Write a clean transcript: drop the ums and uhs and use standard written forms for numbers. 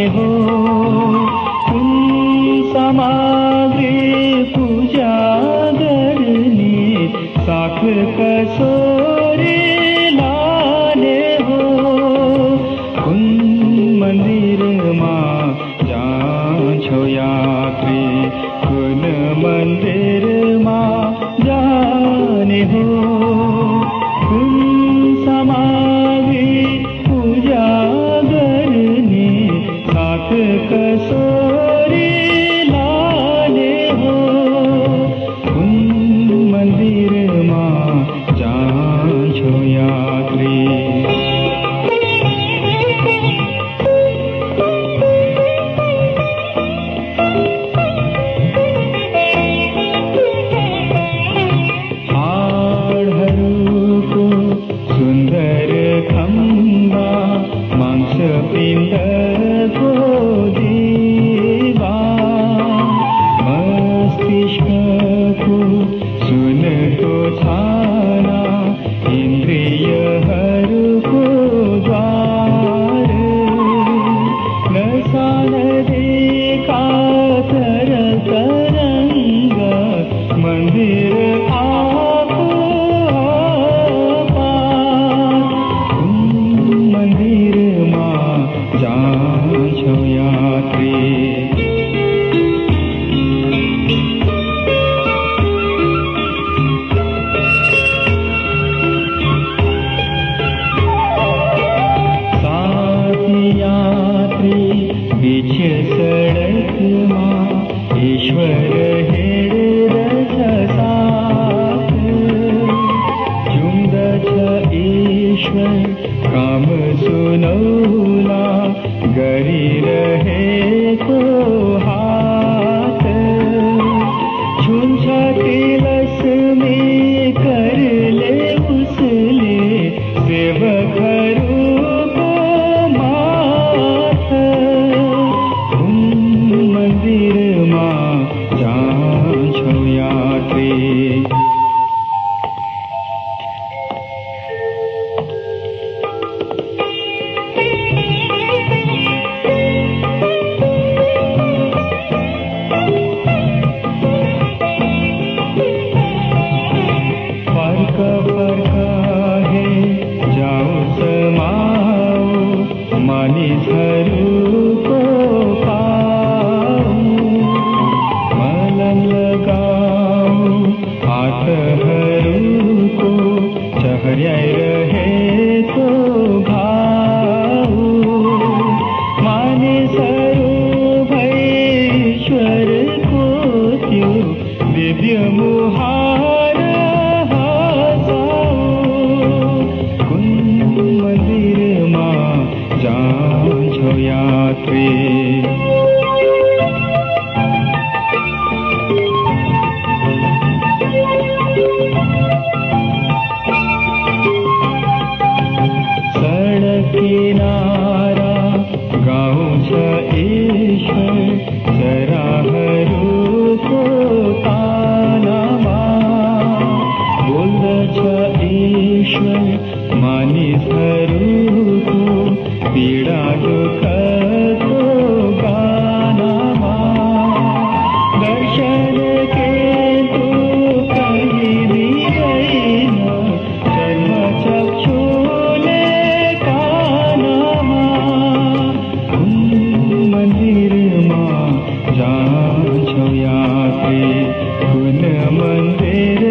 जाने हो कुन सामग्री पूजा गर्ने साख कसोरी लाने हो कुन मन्दिरमा जान्छौ यात्री कुन मन्दिरमा जाने हो कुन सामग्री पूजा गर्ने साथ कसोरी लाने हो कुन मन्दिरमा जान्छौ यात्री सुन्दर खम्बा मांसपिण्डको दीवा मस्तिष्कको सुनको छाना इन्द्रियहरूको द्वार नशा नदीका तरंग मन्दिर जान्छौ यात्री साथी यात्री बीच सडकमा ईश्वर हिँड्दछ साथ जुम्दछ ईश्वर काम सुनौला गरिरहेको हात छुन्छ तिलस्मी करले उसले सेवकहरूको माथ कुन मन्दिरमा जान्छौ यात्री मानिसहरूको पाऊ मलम लगाऊ हातहरूको चहर्याइरहेको घाउ मानिसहरू भई ईश्वरको त्यो दिव्य मुहार कुन मन्दिरमा जान्छौ यात्री सडक किनारा गाउँछ ईश्वर चराहरूको तानामा बोल्दछ ईश्वर मानिसहरूको पीडा दुःखको गानामा दर्शन केतु कहिदिँदैन सर्वचक्षुले कानमा कुन मन्दिरमा जान्छौ यात्री कुन मन्दिर